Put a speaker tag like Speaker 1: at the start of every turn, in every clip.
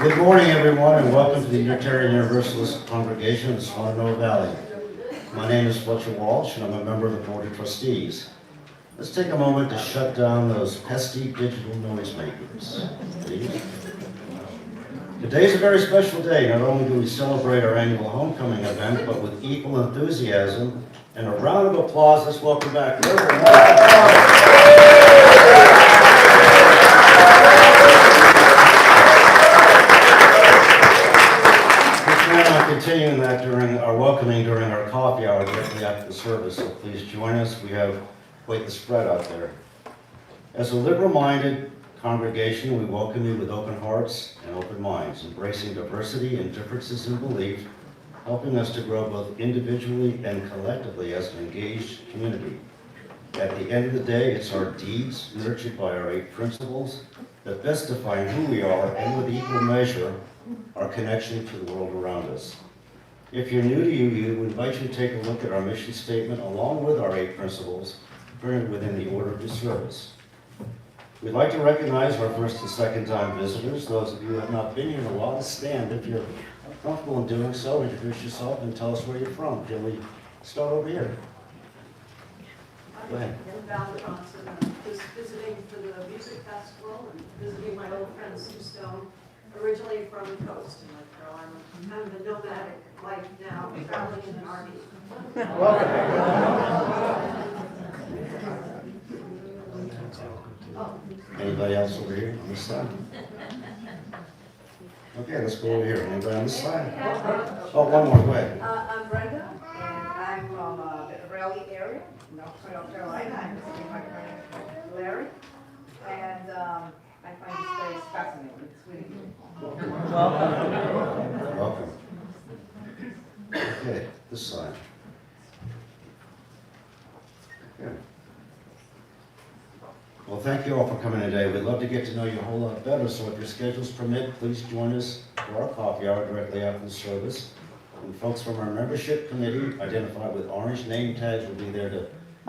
Speaker 1: Good morning, everyone, and welcome to the Unitarian Universalist Congregation of the Shenandoah Valley. My name is Fletcher Walsh, and I'm a member of the Board of Trustees. Let's take a moment to shut down those pesky digital noisemakers, please. Today is a very special day. Not only do we celebrate our annual homecoming event, but with equal enthusiasm and a round of applause, let's welcome back continuing that during our welcoming during our coffee hour directly after the service, so please join us. We have quite the spread out there. As a liberal-minded congregation, we welcome you with open hearts and open minds, embracing diversity and differences in belief, helping us to grow both individually and collectively as an engaged community. At the end of the day, it's our deeds, nurtured by our 8 principles, that best define who we are, and with equal measure, our connection to the world around us. If you're new to UU, we invite you to take a look at our mission statement along with our 8 principles printed within the order of your service. We'd like to recognize our first and second time visitors. Those of you who have not been here in a while, stand if you're comfortable in doing so. Introduce yourself and tell us where you're from. Can we start over here? Go ahead.
Speaker 2: I'm Val Johnson. I'm just visiting for the music festival and visiting my old friend Sue Stone, originally from the coast in North Carolina. Kind of a nomadic life now, traveling in an RV.
Speaker 1: Anybody else over here on this side? Okay, let's go over here. Anybody on this side? Oh, one more, go ahead.
Speaker 3: I'm Brenda, and I'm from the Raleigh area, North Carolina. I'm visiting my friend Larry, and I find this place fascinating. It's really beautiful.
Speaker 1: Welcome. Okay, this side. Okay. Well, thank you all for coming today. We'd love to get to know you a whole lot better, so if your schedules permit, please join us for our coffee hour directly after the service. And folks from our membership committee, identified with orange name tags, will be there to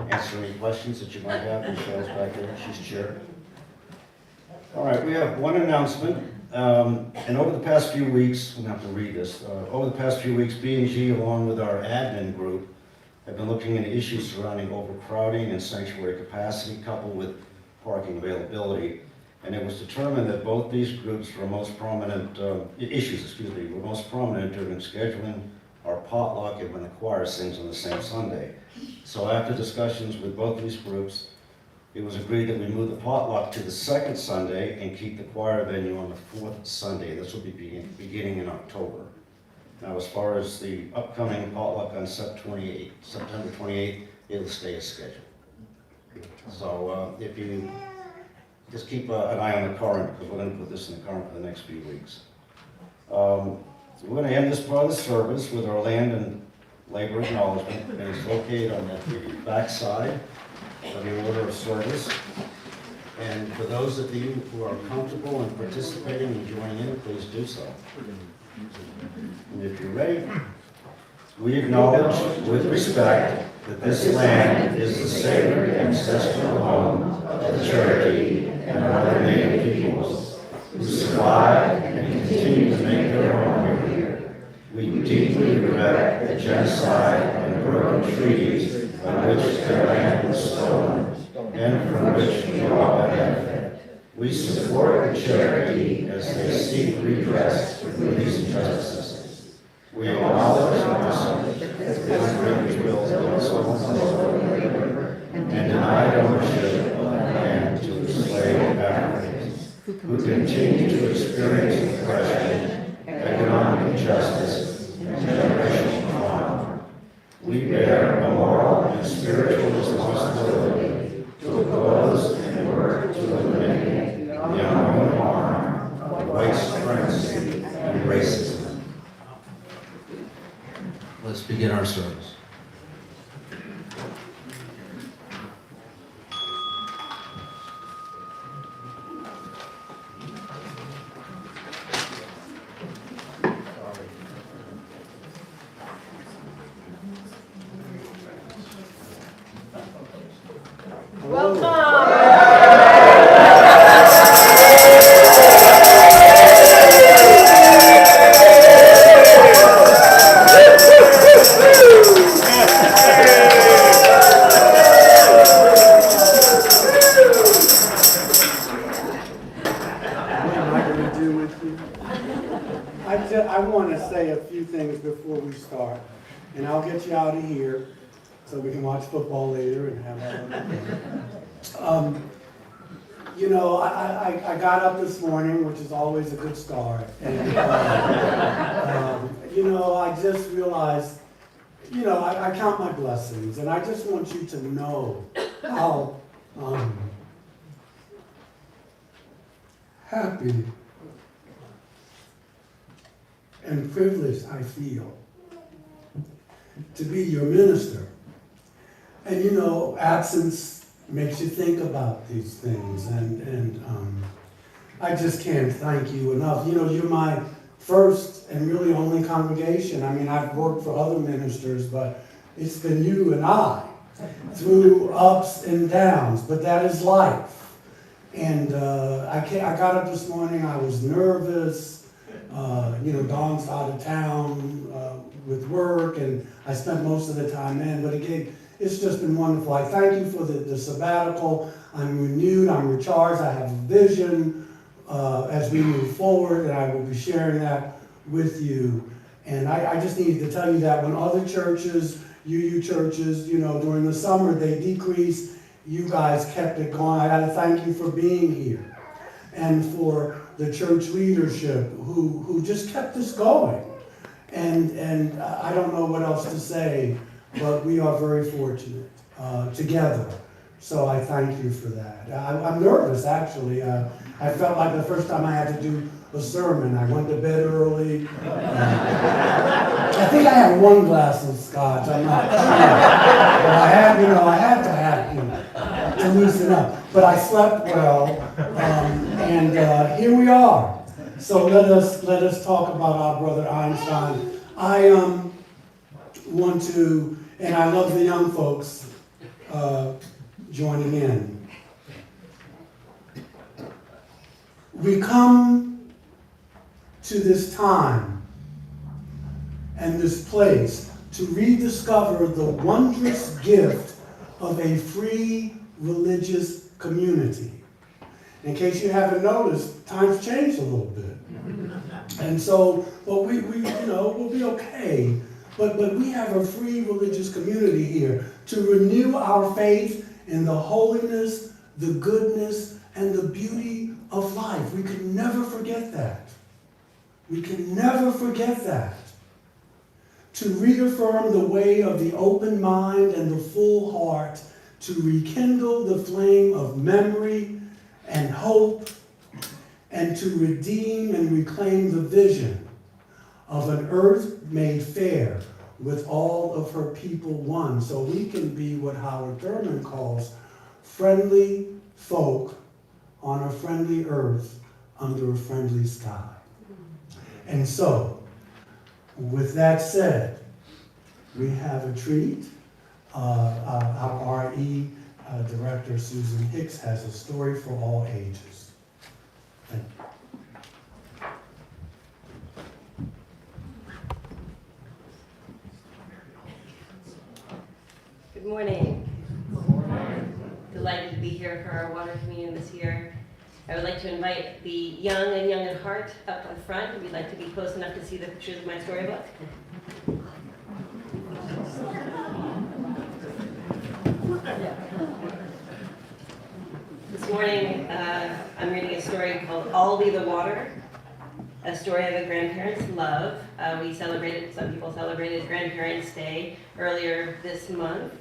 Speaker 1: answer any questions that you might have. Michelle's back there, she's chair. All right, we have one announcement. And over the past few weeks, I'm going to have to read this. Over the past few weeks, B&G, along with our admin group, have been looking into issues surrounding overcrowding and sanctuary capacity, coupled with parking availability. And it was determined that both these groups were most prominent, were most prominent during scheduling our potluck and when the choir sings on the same Sunday. So after discussions with both these groups, it was agreed that we move the potluck to the second Sunday and keep the choir venue on the 4th Sunday. This will be beginning in October. Now, as far as the upcoming potluck on September 28th, it'll stay as scheduled. So if you just keep an eye on the current, because we're going to put this in the current for the next few weeks. We're going to end this part of the service with our land and labor acknowledgement, and it's located on the back side of the order of service. And for those of you who are comfortable in participating and joining in, please do so. And if you're ready, we acknowledge with respect that this land is the sacred ancestral home of the Cherokee and other native peoples who survived and continue to make their home here. We deeply regret the genocide and broken treaties by which their land was stolen and from which we all benefit. We support the Cherokee as they seek redress for these injustices. We acknowledge that the unwritten wills of the soul and denied ownership of land to enslaved Africans who continue to experience oppression, economic injustice, and generational trauma. We bear a moral and spiritual responsibility to oppose and work to eliminate the ongoing harm of white supremacy and racism. Let's begin our service.
Speaker 4: I want to say a few things before we start, and I'll get you out of here so we can watch football later and have that. You know, I got up this morning, which is always a good start, and you know, I just realized, you know, I count my blessings, and I just want you to know how happy and privileged I feel to be your minister. And you know, absence makes you think about these things, and I just can't thank you enough. You know, you're my first and really only congregation. I mean, I've worked for other ministers, but it's been you and I through ups and downs, but that is life. And I got up this morning, I was nervous. You know, Dawn's out of town with work, and I spent most of the time in, but again, it's just been wonderful. I thank you for the sabbatical. I'm renewed, I'm recharged, I have a vision as we move forward, and I will be sharing that with you. And I just needed to tell you that when other churches, UU churches, you know, during the summer, they decreased, you guys kept it going. I gotta thank you for being here, and for the church leadership who just kept this going. And I don't know what else to say, but we are very fortunate together. So I thank you for that. I'm nervous, actually. I felt like the first time I had to do a sermon, I went to bed early. I think I had one glass of scotch, I'm not sure. But I had to have, you know, to loosen up. But I slept well, and here we are. So let us talk about our brother Einstein. I want to, and I love the young folks joining in. We come to this time and this place to rediscover the wondrous gift of a free religious community. In case you haven't noticed, times changed a little bit. And so, but we you know, we'll be okay. But we have a free religious community here to renew our faith in the holiness, the goodness, and the beauty of life. We can never forget that. We can never forget that. To reaffirm the way of the open mind and the full heart, to rekindle the flame of memory and hope, and to redeem and reclaim the vision of an earth made fair with all of her people one, so we can be what Howard Thurman calls friendly folk on a friendly earth under a friendly sky. And so, with that said, we have a treat. Our RE director, Susan Hicks, has a story for all ages. Thank you.
Speaker 5: Good morning. Delighted to be here for our water communion this year. I would like to invite the young and young at heart up in front. If you'd like to be close enough to see the pictures of my storybook. This morning, I'm reading a story called I'll Be the Water, a story of a grandparent's love. Some people celebrated Grandparents' Day earlier this month.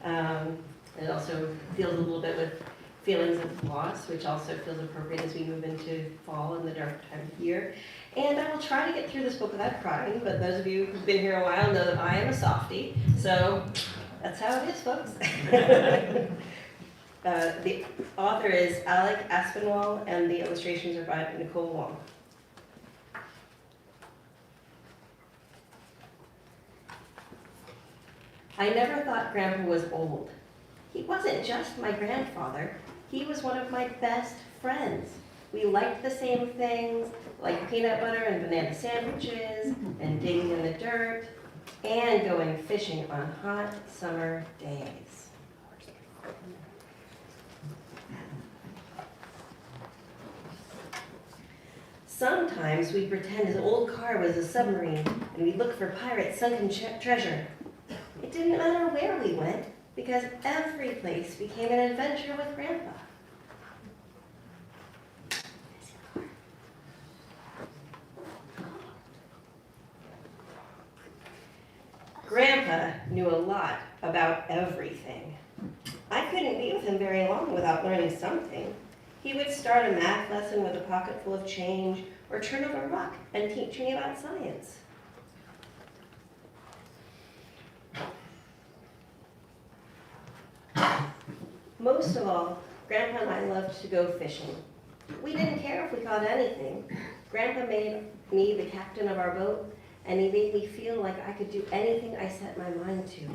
Speaker 5: It also deals a little bit with feelings of loss, which also feels appropriate as we move into fall and the dark time of year. And I will try to get through this book without crying, but those of you who've been here a while know that I am a softie, so that's how it is, folks. The author is Alec Aspinwall, and the illustrations are by Nicole Wong. I never thought Grandpa was old. He wasn't just my grandfather. He was one of my best friends. We liked the same things, like peanut butter and banana sandwiches, and digging in the dirt, and going fishing on hot summer days. Sometimes we'd pretend his old car was a submarine, and we'd look for pirates' sunken treasure. It didn't matter where we went, because every place became an adventure with Grandpa. Grandpa knew a lot about everything. I couldn't be with him very long without learning something. He would start a math lesson with a pocket full of change, or turn over a rock and teach me about science. Most of all, Grandpa and I loved to go fishing. We didn't care if we caught anything. Grandpa made me the captain of our boat, and he made me feel like I could do anything I set my mind to.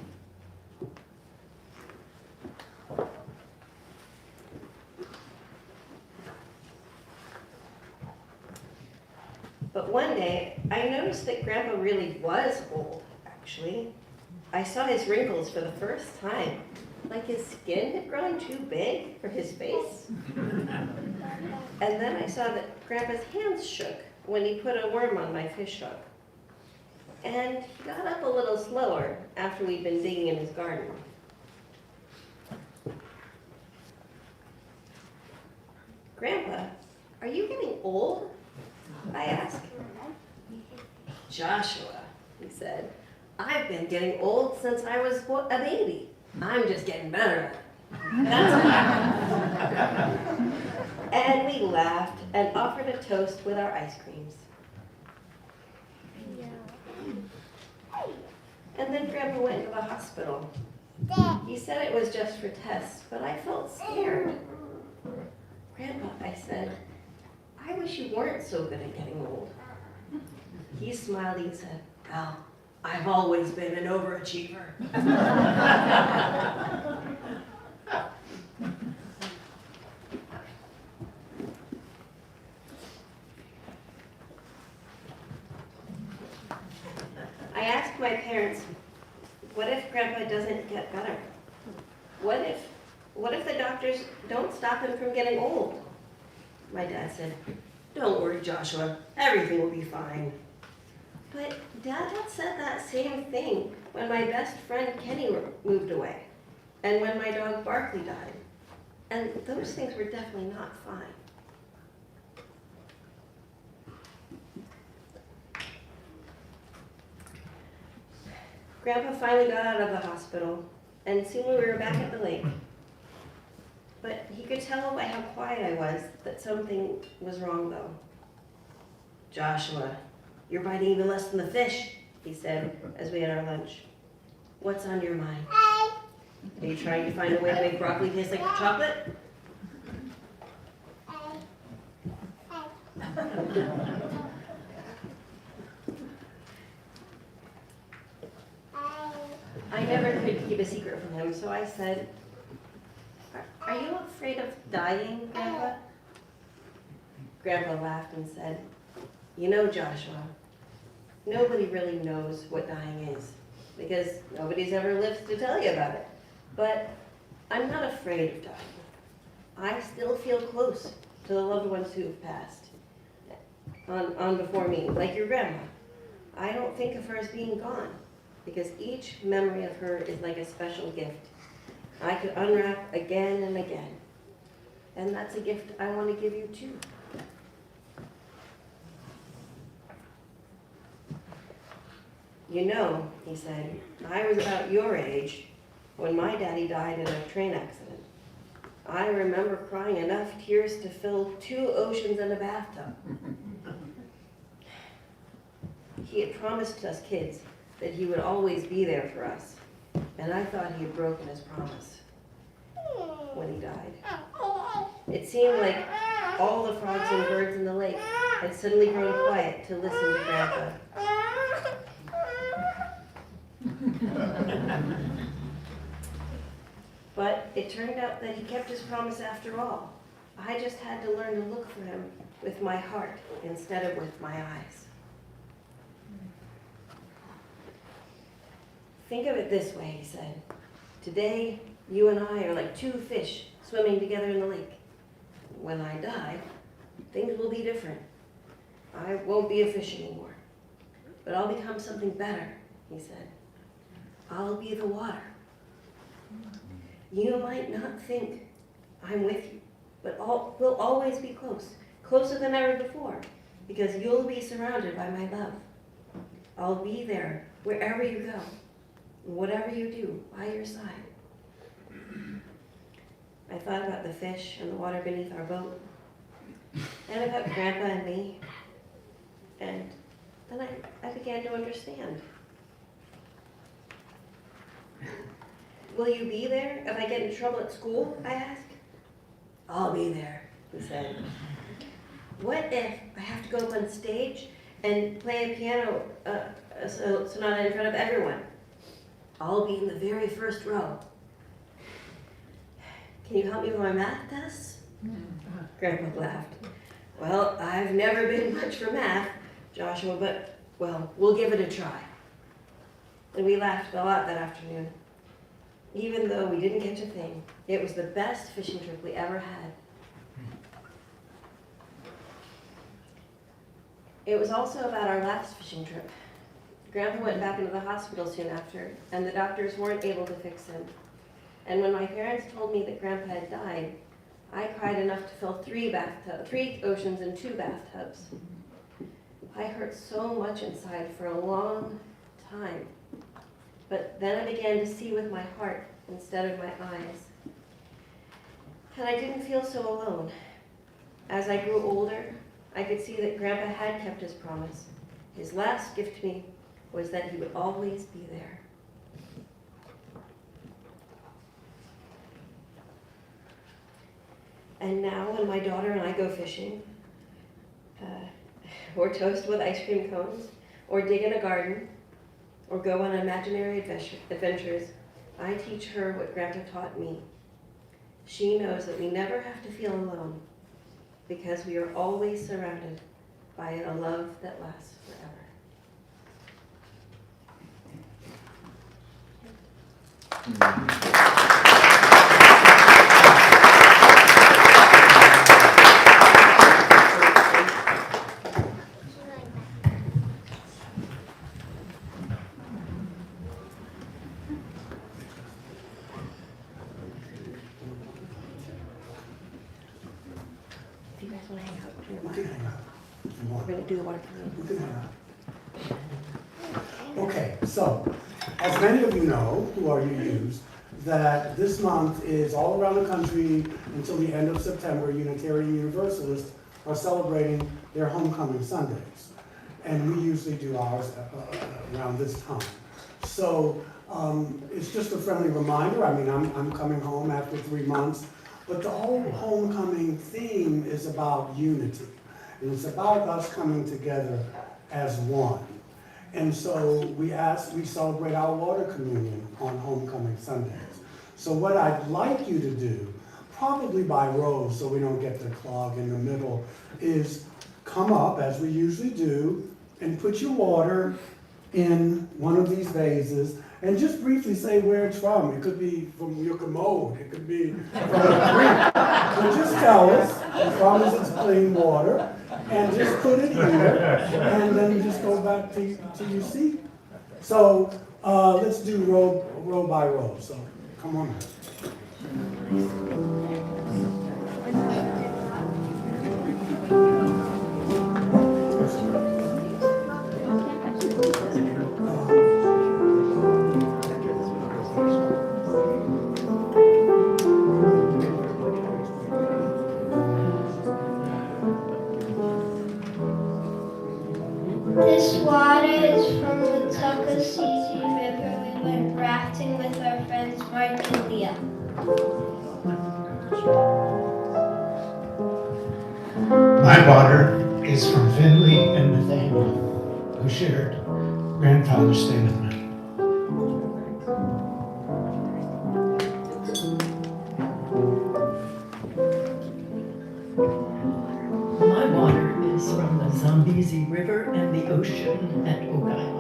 Speaker 5: But one day, I noticed that Grandpa really was old, actually. I saw his wrinkles for the first time, like his skin had grown too big for his face. And then I saw that Grandpa's hands shook when he put a worm on my fish hook. And he got up a little slower after we'd been digging in his garden. Grandpa, are you getting old? I asked. Joshua, he said, I've been getting old since I was a baby. I'm just getting better. And we laughed and offered a toast with our ice creams. And then Grandpa went to the hospital. He said it was just for tests, but I felt scared. Grandpa, I said, I wish you weren't so good at getting old. He smiled and said, well, I've always been an overachiever. I asked my parents, what if Grandpa doesn't get better? What if the doctors don't stop him from getting old? My dad said, don't worry, Joshua, everything will be fine. But Dad had said that same thing when my best friend Kenny moved away, and when my dog Barkley died. And those things were definitely not fine. Grandpa finally got out of the hospital, and soon we were back at the lake. But he could tell by how quiet I was that something was wrong though. "Joshua, you're biting even less than the fish," he said as we had our lunch. "What's on your mind? Are you trying to find a way to make broccoli taste like chocolate?" I never could keep a secret from him, so I said, "Are you afraid of dying, Grandpa?" Grandpa laughed and said, "You know, Joshua, nobody really knows what dying is, because nobody's ever lived to tell you about it. But I'm not afraid of dying. I still feel close to the loved ones who have passed on before me, like your grandma. I don't think of her as being gone, because each memory of her is like a special gift I could unwrap again and again. And that's a gift I want to give you too." "You know," he said, "I was about your age when my daddy died in a train accident. I remember crying enough tears to fill 2 oceans in a bathtub." He had promised us kids that he would always be there for us, and I thought he had broken his promise when he died. It seemed like all the frogs and birds in the lake had suddenly grown quiet to listen to Grandpa. But it turned out that he kept his promise after all. I just had to learn to look for him with my heart instead of with my eyes. "Think of it this way," he said. "Today, you and I are like 2 fish swimming together in the lake. When I die, things will be different. I won't be a fish anymore, but I'll become something better," he said. "I'll be the water. You might not think I'm with you, but we'll always be close, closer than ever before, because you'll be surrounded by my love. I'll be there wherever you go, whatever you do, by your side." I thought about the fish and the water beneath our boat, and about Grandpa and me, and then I began to understand. "Will you be there if I get in trouble at school?" I asked. "I'll be there," he said. "What if I have to go up on stage and play a piano sonata in front of everyone?" "I'll be in the very first row." "Can you help me with my math tests?" Grandpa laughed. "Well, I've never been much for math, Joshua, but, well, we'll give it a try." And we laughed a lot that afternoon. Even though we didn't catch a thing, it was the best fishing trip we ever had. It was also about our last fishing trip. Grandpa went back into the hospital soon after, and the doctors weren't able to fix him. And when my parents told me that Grandpa had died, I cried enough to fill 3 oceans and 2 bathtubs. I hurt so much inside for a long time. But then I began to see with my heart instead of my eyes. And I didn't feel so alone. As I grew older, I could see that Grandpa had kept his promise. His last gift to me was that he would always be there. And now when my daughter and I go fishing, or toast with ice cream cones, or dig in a garden, or go on imaginary adventures, I teach her what Grandpa taught me. She knows that we never have to feel alone, because we are always surrounded by a love that lasts forever. If you guys want to hang out,
Speaker 4: We can hang out if you
Speaker 5: we're
Speaker 4: want.
Speaker 5: going to do the water canoe.
Speaker 4: We can hang out. Okay, so, as many of you know, who are UUs, that this month is all around the country until the end of September, Unitarian Universalists are celebrating their homecoming Sundays. And we usually do ours around this time. So it's just a friendly reminder. I mean, I'm coming home after 3 months, but the whole homecoming theme is about unity. And it's about us coming together as one. And so we celebrate our water communion on homecoming Sundays. So what I'd like you to do, probably by rows so we don't get the clog in the middle, is come up, as we usually do, and put your water in one of these vases, and just briefly say where it's from. It could be from your commode, it could be from a creek. So just tell us, as long as it's clean water, and just put it here, and then just go back to your seat. So let's do row by row, so come on.
Speaker 6: This water is from the Tuckasegee River. We went rafting with our friends Mark and Leah.
Speaker 7: My water is from Finley and Nathaniel, who shared grandfather's stay with me.
Speaker 8: My water is from the Zambezi River and the ocean at Oak Island.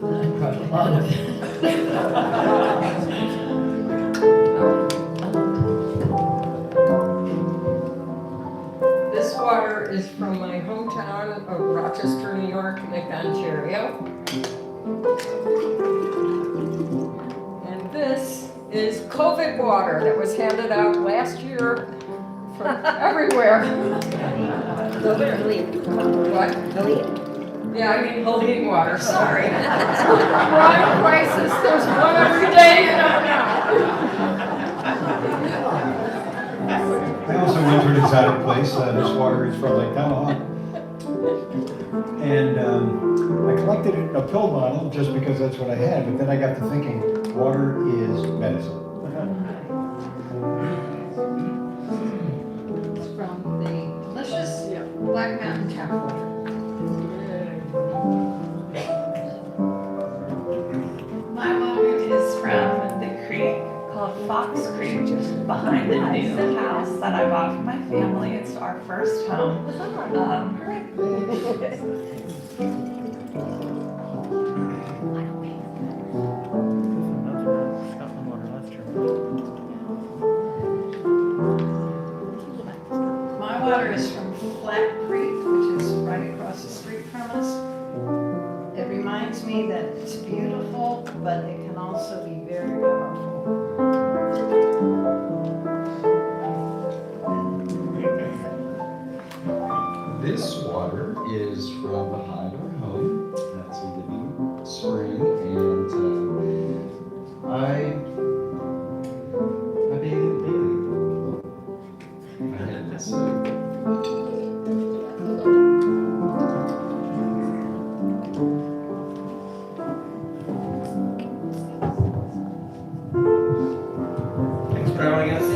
Speaker 8: I brought a lot of it.
Speaker 9: This water is from my hometown of Rochester, New York, Nick, Ontario. And this is COVID water that was handed out last year from everywhere. What? Yeah, I mean Helene water, sorry. We're on a crisis, there's one every day, you never know.
Speaker 10: I also went to an exotic place. This water is from Lake Tahoe. And I collected it in a pill bottle just because that's what I had. But then I got to thinking, water is medicine.
Speaker 9: It's from the delicious Black Mountain tap water.
Speaker 11: My water is from the creek called Fox Creek, just behind the new house that I bought for my family. It's our first home. My water is from Flat Creek, which is right across the street from us. It reminds me that it's beautiful, but it can also be very powerful.
Speaker 12: This water is from behind our home. That's a living spring, and I bathe in it daily. I had this.
Speaker 7: Thanks for joining us.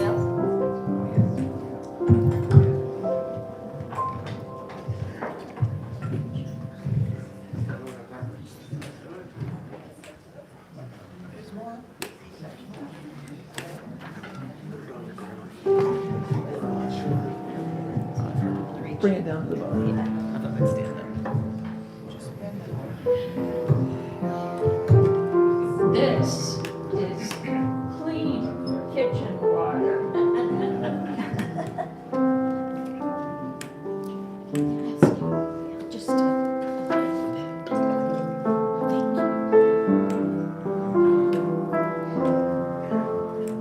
Speaker 8: Bring it down to the bottom. I thought I'd stand up.
Speaker 9: This is clean kitchen water.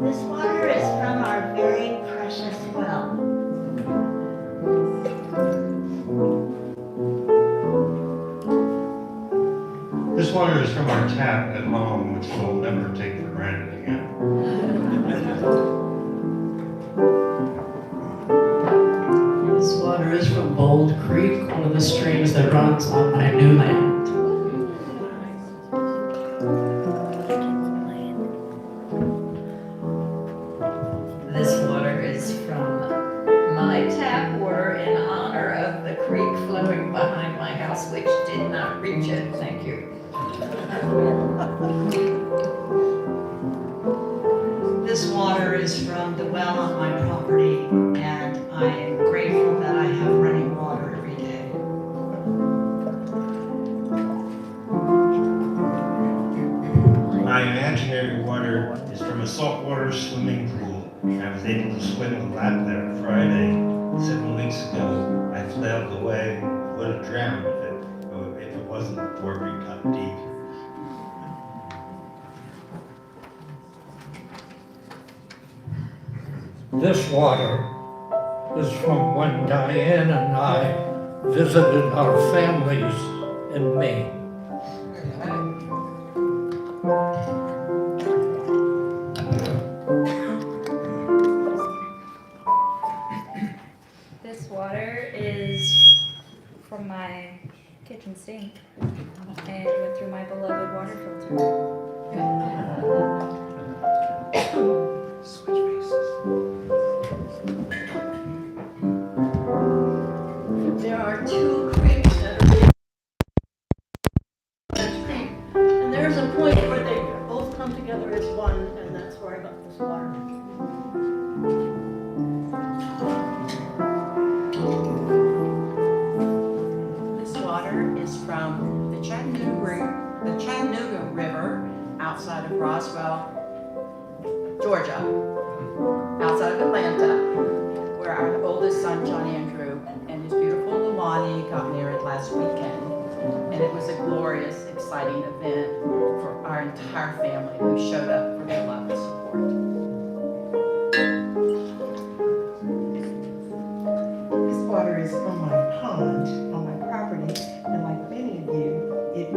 Speaker 6: This water is from our very precious well.
Speaker 13: This water is from our tap at home, which we'll never take for granted again.
Speaker 8: This water is from Bold Creek, one of the streams that runs on my new land.
Speaker 9: This water is from my tap water in honor of the creek flowing behind my house, which did not reach it. Thank you.
Speaker 14: This water is from the well on my property, and I am grateful that I have running water every day.
Speaker 13: My imaginary water is from a saltwater swimming pool. I was able to swim a lap there Friday 7 weeks ago. I flailed away, would have drowned if it wasn't for we got deep.
Speaker 15: This water is from when Diane and I visited our families in Maine.
Speaker 16: This water is from my kitchen sink and went through my beloved water filter.
Speaker 2: There are two creeks that are Dutch Creek, and there's a point where they both come together as one, and that's where I got this water.
Speaker 17: This water is from the Chattanooga River outside of Roswell, Georgia, outside of Atlanta, where our oldest son, John Andrew, and his beautiful Luani got married last weekend. And it was a glorious, exciting event for our entire family who showed up for their love and support.
Speaker 18: This water is from my pond on my property, and like many of you, it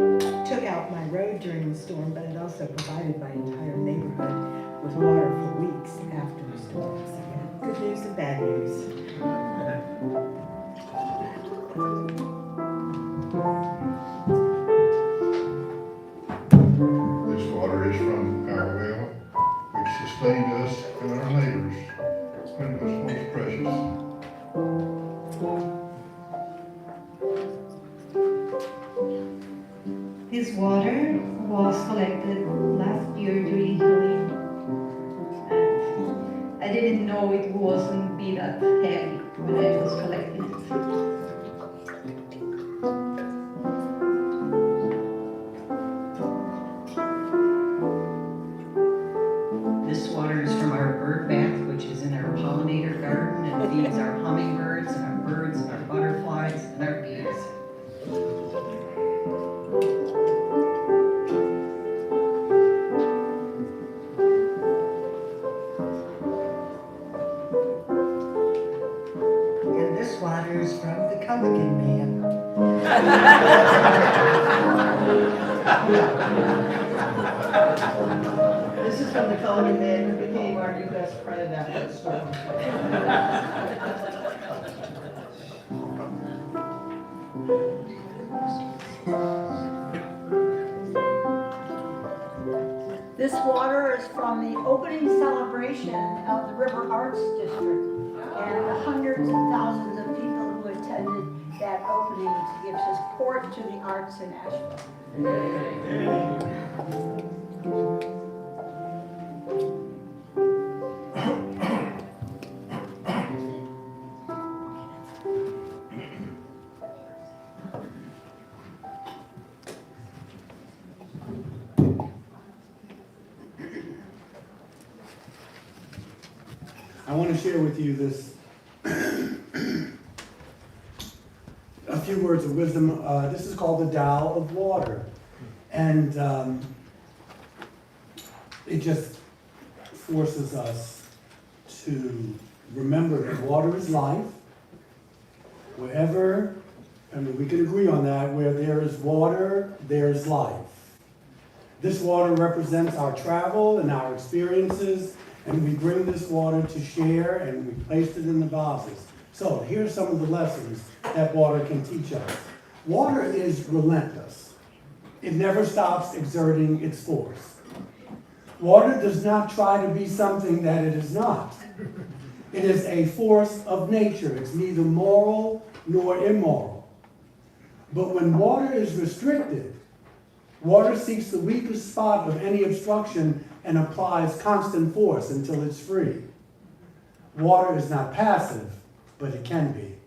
Speaker 18: took out my road during the storm, but it also provided my entire neighborhood with water for weeks after the storm. So, yeah, good news and bad news.
Speaker 19: This water is from our well, which sustained us and our neighbors when it was most precious.
Speaker 20: This water was collected last year during Halloween. And I didn't know it wasn't be that heavy when I was collecting it.
Speaker 14: This water is from our bird bath, which is in our pollinator garden and feeds our hummingbirds and our birds and our butterflies and our bees.
Speaker 18: And this water is from the Culligan man.
Speaker 2: This is from the Culligan man who became our new best friend after the storm.
Speaker 21: This water is from the opening celebration of the River Arts District and the hundreds of thousands of people who attended that opening to give support to the arts in Asheville.
Speaker 4: I want to share with you this, a few words of wisdom. This is called the Tao of Water. And it just forces us to remember that water is life. Wherever, I mean, we can agree on that, where there is water, there is life. This water represents our travel and our experiences, and we bring this water to share, and we placed it in the vases. So here's some of the lessons that water can teach us. Water is relentless. It never stops exerting its force. Water does not try to be something that it is not. It is a force of nature. It's neither moral nor immoral. But when water is restricted, water seeks the weakest spot of any obstruction and applies constant force until it's free. Water is not passive, but it can be.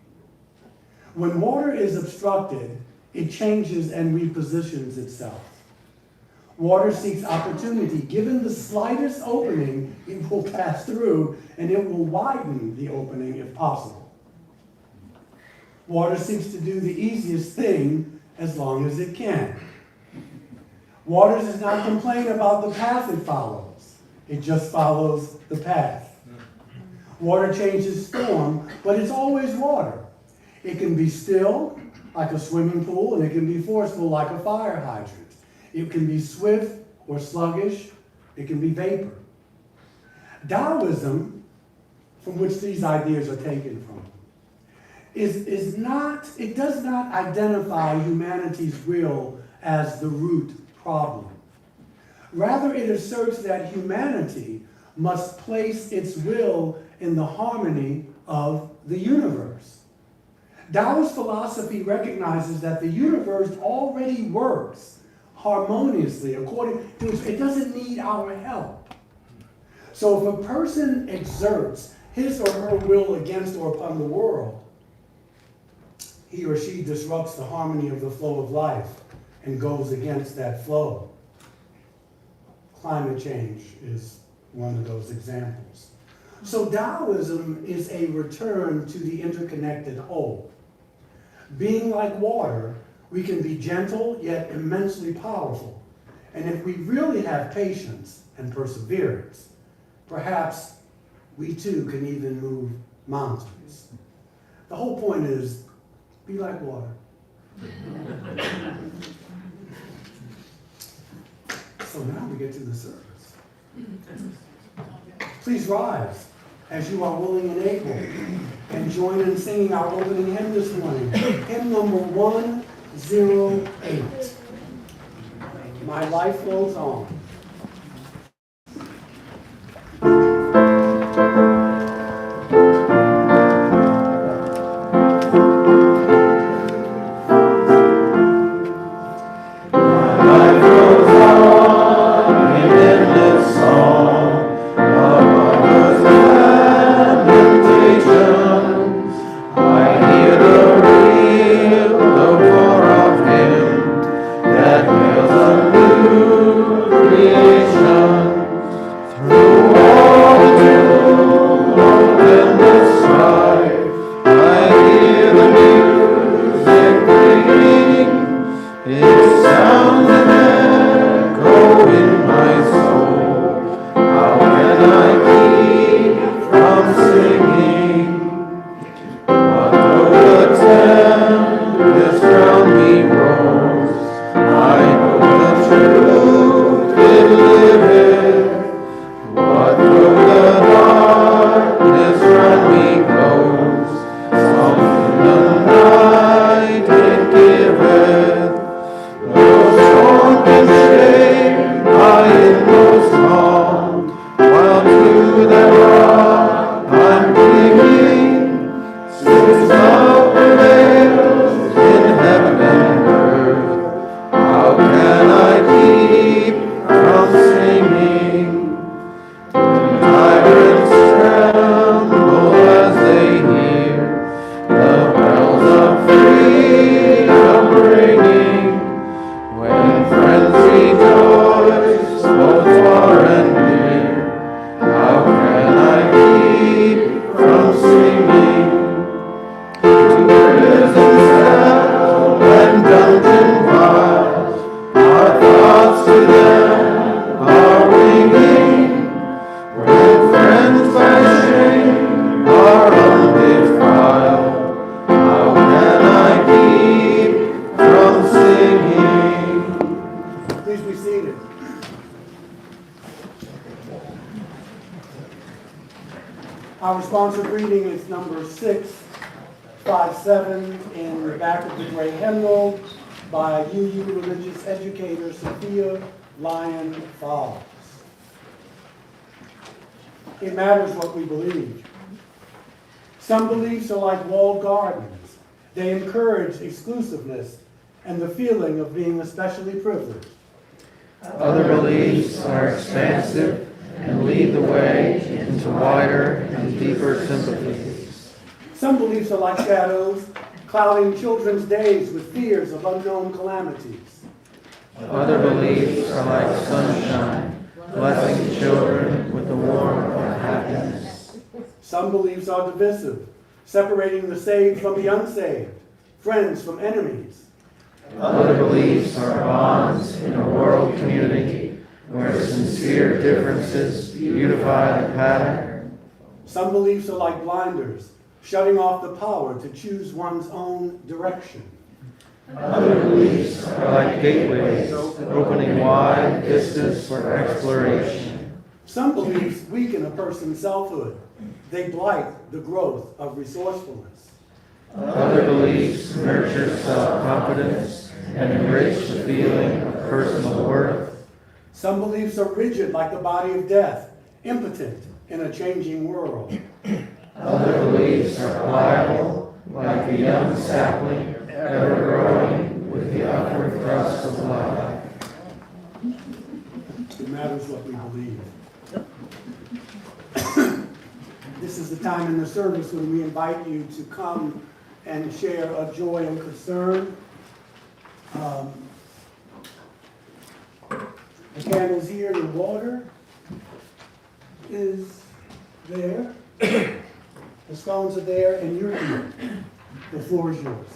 Speaker 4: When water is obstructed, it changes and repositions itself. Water seeks opportunity. Given the slightest opening, it will pass through, and it will widen the opening if possible. Water seeks to do the easiest thing as long as it can. Water does not complain about the path it follows. It just follows the path. Water changes form, but it's always water. It can be still, like a swimming pool, and it can be forceful, like a fire hydrant. It can be swift or sluggish. It can be vapor. Taoism, from which these ideas are taken from, it does not identify humanity's will as the root problem. Rather, it asserts that humanity must place its will in the harmony of the universe. Taoist philosophy recognizes that the universe already works harmoniously according to it doesn't need our help. So if a person exerts his or her will against or upon the world, he or she disrupts the harmony of the flow of life and goes against that flow. Climate change is one of those examples. So Taoism is a return to the interconnected whole. Being like water, we can be gentle yet immensely powerful. And if we really have patience and perseverance, perhaps we too can even move mountains. The whole point is, be like water. So now we get to the service. Please rise as you are willing and able, and join in singing our opening hymn this morning, hymn number 108. My life flows on.
Speaker 3: I hear the news.
Speaker 4: sponsored reading is number 657 in the back of the gray hymnal by UU religious educator Sophia Lyon Falls. It matters what we believe. Some beliefs are like walled gardens. They encourage exclusiveness and the feeling of being especially privileged.
Speaker 3: Other beliefs are expansive and lead the way into wider and deeper sympathies.
Speaker 4: Some beliefs are like shadows, clouding children's days with fears of unknown calamities.
Speaker 3: Other beliefs are like sunshine, blessing children with the warmth of happiness.
Speaker 4: Some beliefs are divisive, separating the saved from the unsaved, friends from enemies.
Speaker 3: Other beliefs are bonds in a world community where sincere differences beautify the pattern.
Speaker 4: Some beliefs are like blinders, shutting off the power to choose one's own direction.
Speaker 3: Other beliefs are like gateways, opening wide vistas for exploration.
Speaker 4: Some beliefs weaken a person's selfhood. They blight the growth of resourcefulness.
Speaker 3: Other beliefs nurture self-confidence and enrich the feeling of personal worth.
Speaker 4: Some beliefs are rigid like the body of death, impotent in a changing world.
Speaker 3: Other beliefs are pliable like the young sapling, ever growing with the upward thrust of life.
Speaker 4: It matters what we believe. This is the time in the service when we invite you to come and share a joy and concern. The candle's here, the water is there, the scones are there, and you're here. The floor is yours.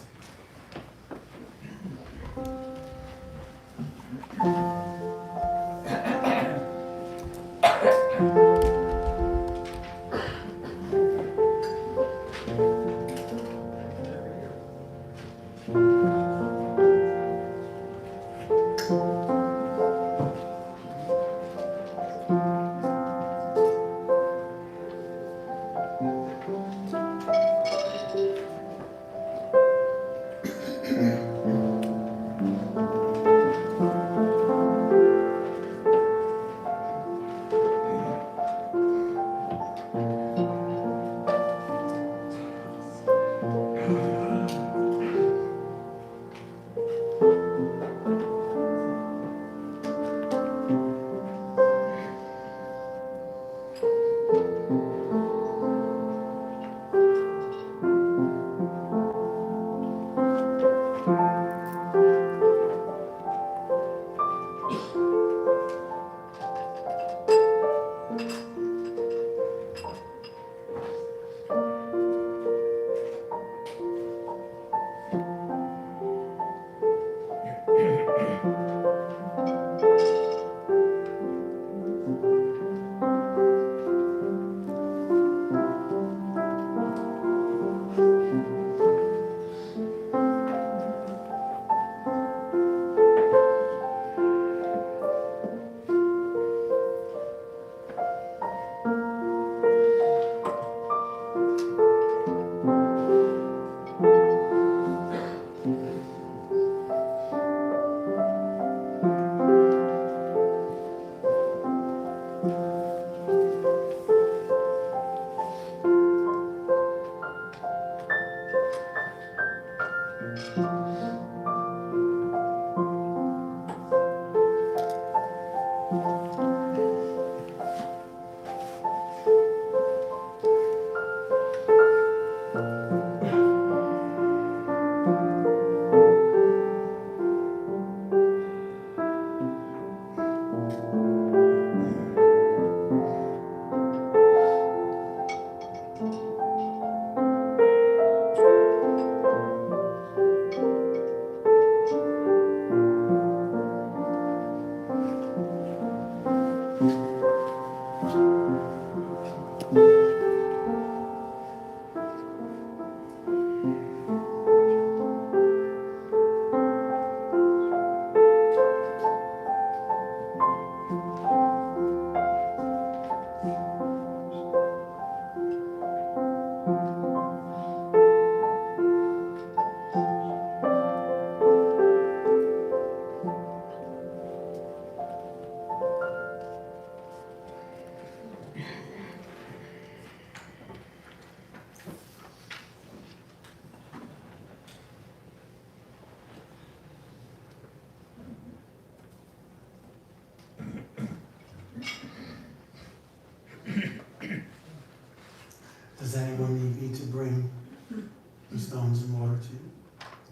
Speaker 4: the stones and water to you?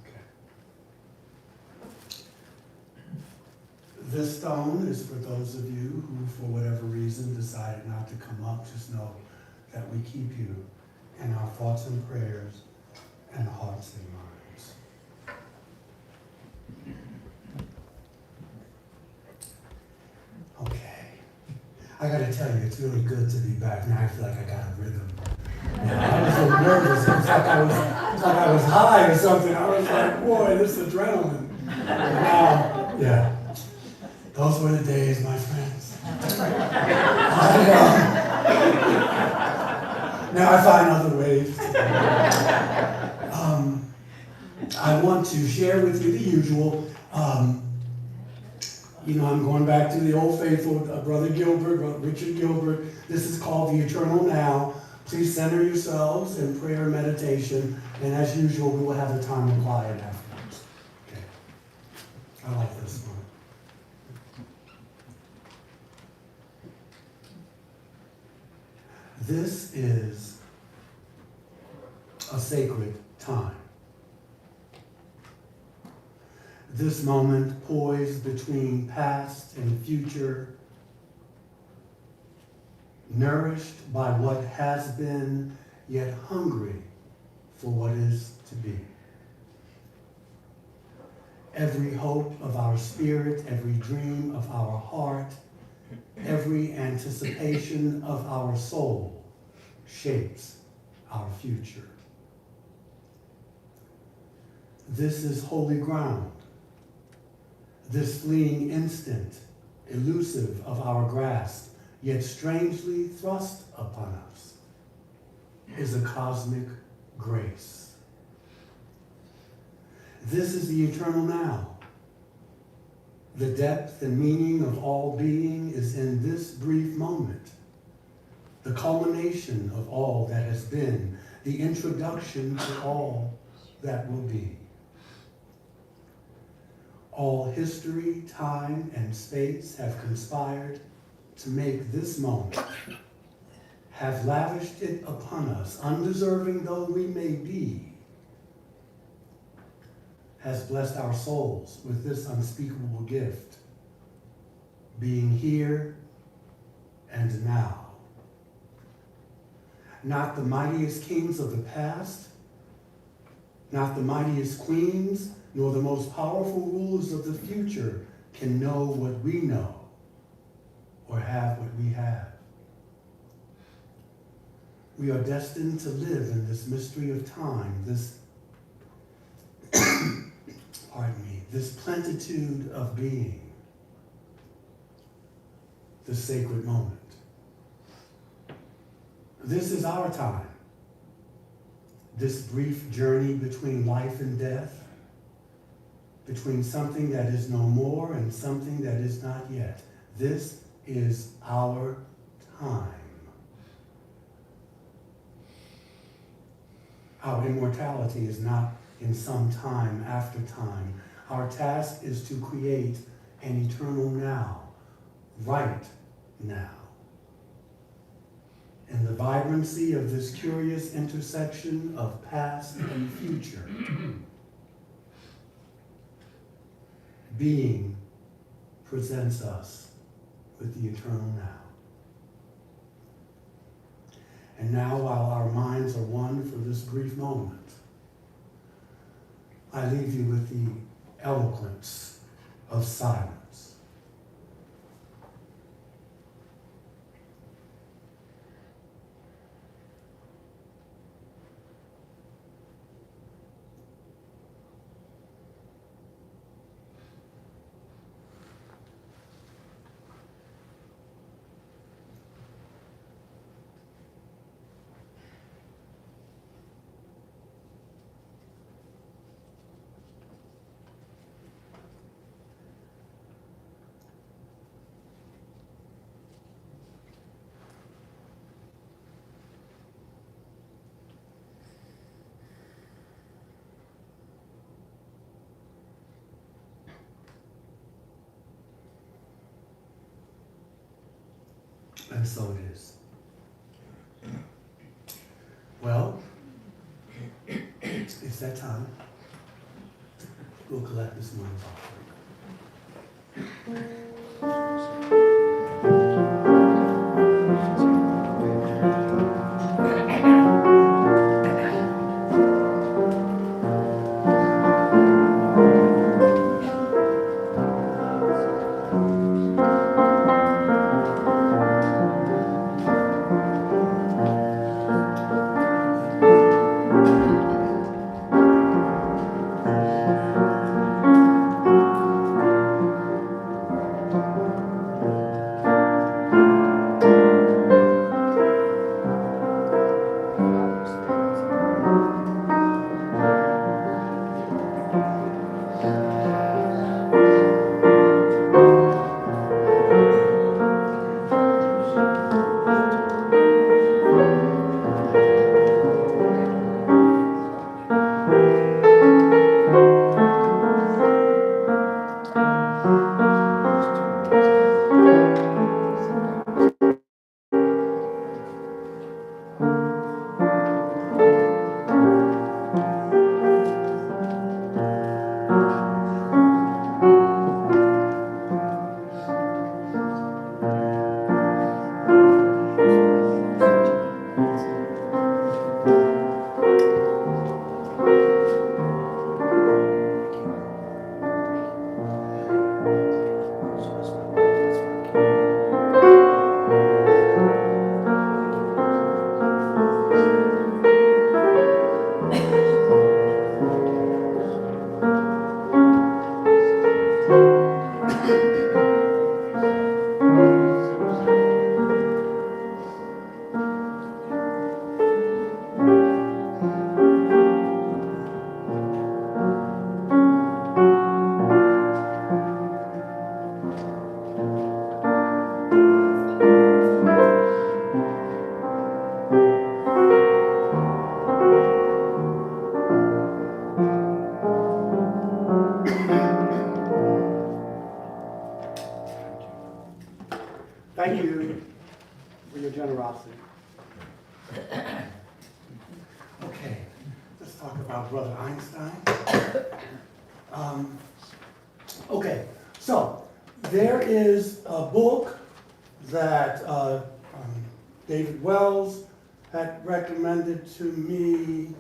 Speaker 4: Okay. This stone is for those of you who, for whatever reason, decided not to come up. Just know that we keep you in our thoughts and prayers and hearts and minds. Okay. I gotta tell you, it's really good to be back. Now I feel like I got a rhythm. I was so nervous. It was like I was high or something. I was like, boy, this adrenaline. Now, yeah. Those were the days, my friends. Now I find other ways. I want to share with you the usual. I'm going back to the old faithful, Brother Gilbert, Richard Gilbert. This is called the Eternal Now. Please center yourselves in prayer and meditation, and as usual, we will have a time of quiet afterwards. Okay. I like this one. This is a sacred time. This moment poised between past and future, nourished by what has been, yet hungry for what is to be. Every hope of our spirit, every dream of our heart, every anticipation of our soul shapes our future. This is holy ground. This fleeting instant, elusive of our grasp, yet strangely thrust upon us, is a cosmic grace. This is the eternal now. The depth and meaning of all being is in this brief moment, the culmination of all that has been, the introduction to all that will be. All history, time, and space have conspired to make this moment, have lavished it upon us, undeserving though we may be, has blessed our souls with this unspeakable gift, being here and now. Not the mightiest kings of the past, not the mightiest queens, nor the most powerful rulers of the future can know what we know or have what we have. We are destined to live in this mystery of time, this, this plenitude of being, this sacred moment. This is our time, this brief journey between life and death, between something that is no more and something that is not yet. This is our time. Our immortality is not in some time after time. Our task is to create an eternal now, right now. In the vibrancy of this curious intersection of past and future, being presents us with the eternal now. And now, while our minds are one for this brief moment, I leave you with the eloquence of silence. And so it is. Well, It's that time. We'll collect this money's offering. Thank you for your generosity. Okay, let's talk about Brother Einstein. Okay, so there is a book that David Wells had recommended to me,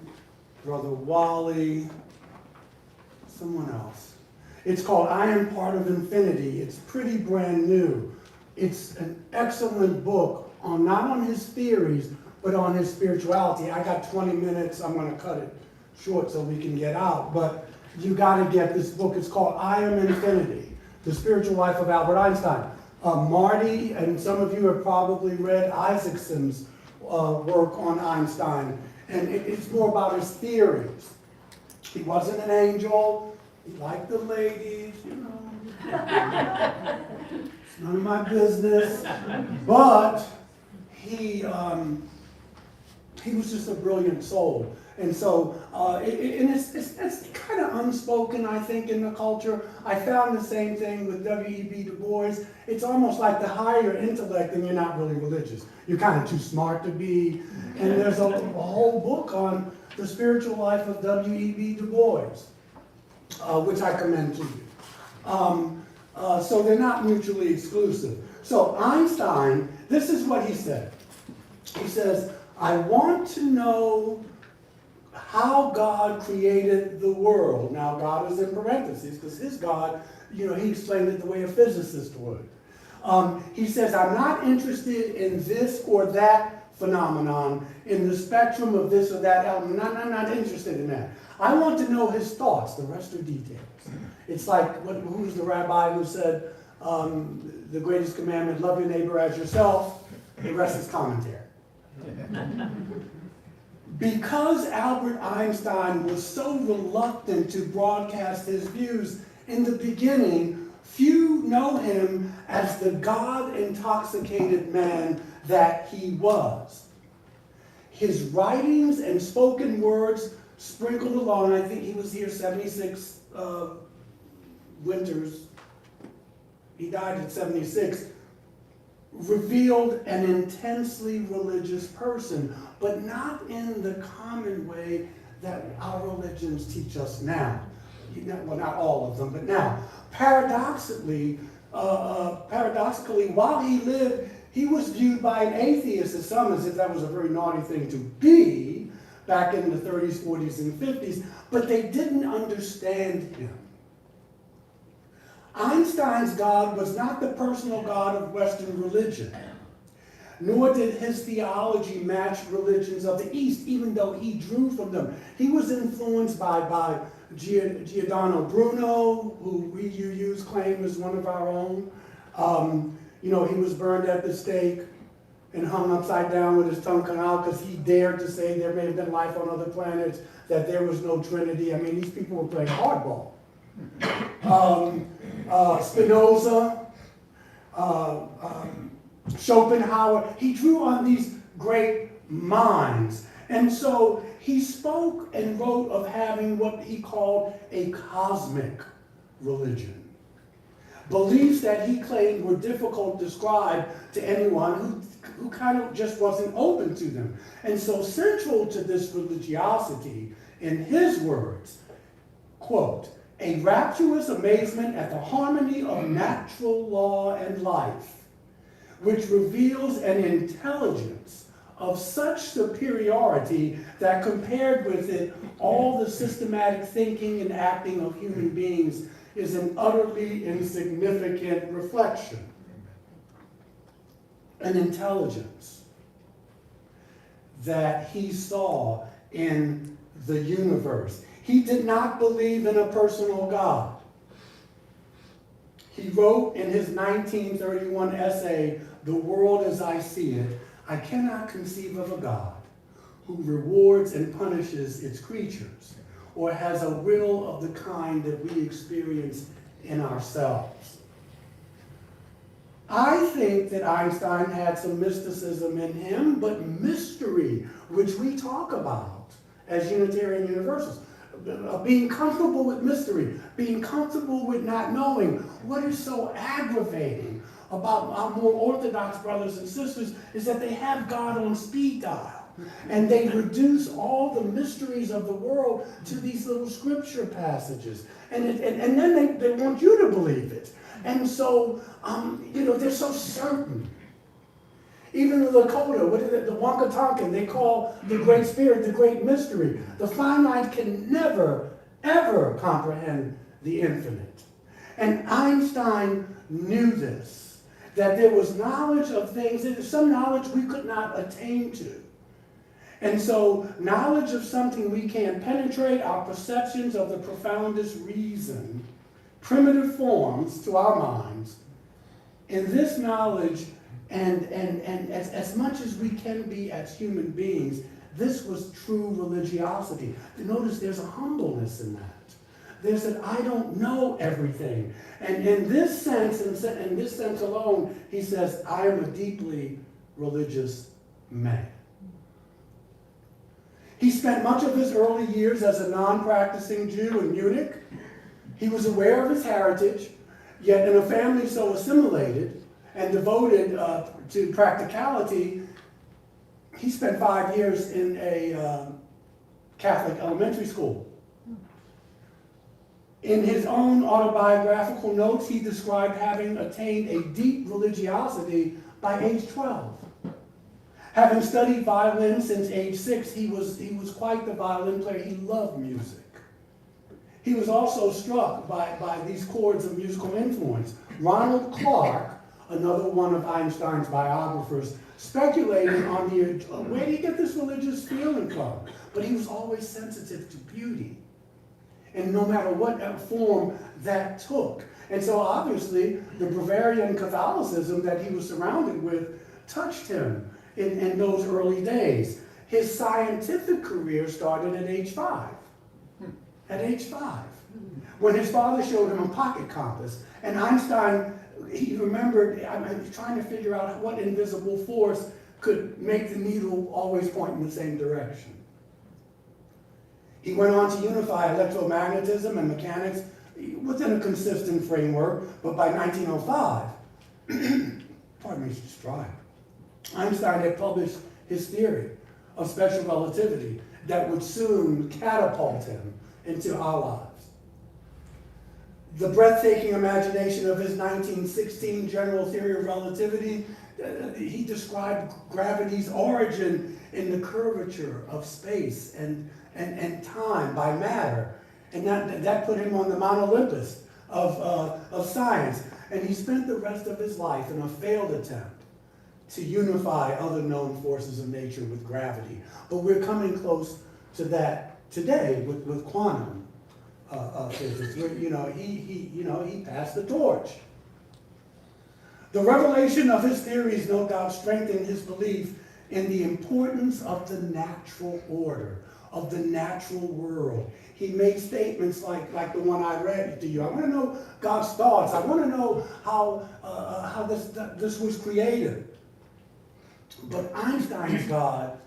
Speaker 4: Brother Wally, someone else. It's called I Am Part of Infinity. It's pretty brand new. It's an excellent book on not on his theories, but on his spirituality. I got 20 minutes. I'm going to cut it short so we can get out. But you got to get this book. It's called I Am Infinity, The Spiritual Life of Albert Einstein. Marty and some of you have probably read Isaacson's work on Einstein. And it's more about his theories. He wasn't an angel. He liked the ladies, you know. It's none of my business. But he was just a brilliant soul. And so, it's kind of unspoken, I think, in the culture. I found the same thing with W.E.B. Du Bois. It's almost like the higher intellect, and you're not really religious. You're kind of too smart to be. And there's a whole book on the spiritual life of W.E.B. Du Bois, which I commend to you. So they're not mutually exclusive. So Einstein, this is what he said. He says, I want to know how God created the world. Now, God is in parentheses, because his God, he explained it the way a physicist would. He says, I'm not interested in this or that phenomenon, in the spectrum of this or that element. I'm not interested in that. I want to know his thoughts. The rest are details. It's like, who's the rabbi who said, the greatest commandment, love your neighbor as yourself, the rest is commentary. Because Albert Einstein was so reluctant to broadcast his views in the beginning, few know him as the God-intoxicated man that he was. His writings and spoken words sprinkled along, I think he was here 76 winters, he died at 76, revealed an intensely religious person, but not in the common way that our religions teach us now. Well, not all of them, but now. Paradoxically, while he lived, he was viewed by an atheist as some as if that was a very naughty thing to be back in the 30s, 40s, and 50s, but they didn't understand him. Einstein's God was not the personal God of Western religion, nor did his theology match religions of the East, even though he drew from them. He was influenced by Giordano Bruno, who we claim is one of our own. He was burned at the stake and hung upside down with his tongue cut out because he dared to say there may have been life on other planets, that there was no Trinity. I mean, these people were playing hardball. Spinoza, Schopenhauer, he drew on these great minds. And so he spoke and wrote of having what he called a cosmic religion. Beliefs that he claimed were difficult to describe to anyone who kind of just wasn't open to them. And so central to this religiosity, in his words, quote, a rapturous amazement at the harmony of natural law and life, which reveals an intelligence of such superiority that compared with it, all the systematic thinking and acting of human beings is an utterly insignificant reflection. An intelligence that he saw in the universe. He did not believe in a personal God. He wrote in his 1931 essay, "The World as I See It, I cannot conceive of a God who rewards and punishes its creatures, or has a will of the kind that we experience in ourselves." I think that Einstein had some mysticism in him, but mystery, which we talk about as Unitarian Universalists, being comfortable with mystery, being comfortable with not knowing. What is so aggravating about our more Orthodox brothers and sisters is that they have God on speed dial. And they reduce all the mysteries of the world to these little scripture passages. And then they want you to believe it. And so, they're so certain. Even the Lakota, what is it, the Wankatonkan, they call the Great Spirit the Great Mystery. The finite can never, ever comprehend the infinite. And Einstein knew this, that there was knowledge of things, there's some knowledge we could not attain to. And so, knowledge of something we can't penetrate, our perceptions of the profoundest reason, primitive forms to our minds, in this knowledge, and as much as we can be as human beings, this was true religiosity. Notice there's a humbleness in that. There's that I don't know everything. And in this sense, in this sense alone, he says, I am a deeply religious man. He spent much of his early years as a non-practicing Jew in Munich. He was aware of his heritage, yet in a family so assimilated and devoted to practicality, he spent 5 years in a Catholic elementary school. In his own autobiographical notes, he described having attained a deep religiosity by age 12. Having studied violin since age 6, he was quite the violin player. He loved music. He was also struck by these chords of musical influence. Ronald Clark, another one of Einstein's biographers, speculated on where did he get this religious feeling from? But he was always sensitive to beauty, and no matter what form that took. And so obviously, the Bavarian Catholicism that he was surrounded with touched him in those early days. His scientific career started at age 5. At age 5, when his father showed him a pocket compass, and Einstein, he remembered, I'm trying to figure out what invisible force could make the needle always point in the same direction. He went on to unify electromagnetism and mechanics within a consistent framework, but by 1905, pardon me, it's dry, Einstein had published his theory of special relativity that would soon catapult him into our lives. The breathtaking imagination of his 1916 general theory of relativity, he described gravity's origin in the curvature of space and time by matter. And that put him on the Mount Olympus of science. And he spent the rest of his life in a failed attempt to unify other known forces of nature with gravity. But we're coming close to that today with quantum physics. He passed the torch. The revelation of his theories no doubt strengthened his belief in the importance of the natural order, of the natural world. He made statements like the one I read to you. I want to know God's thoughts. I want to know how this was created. But Einstein's God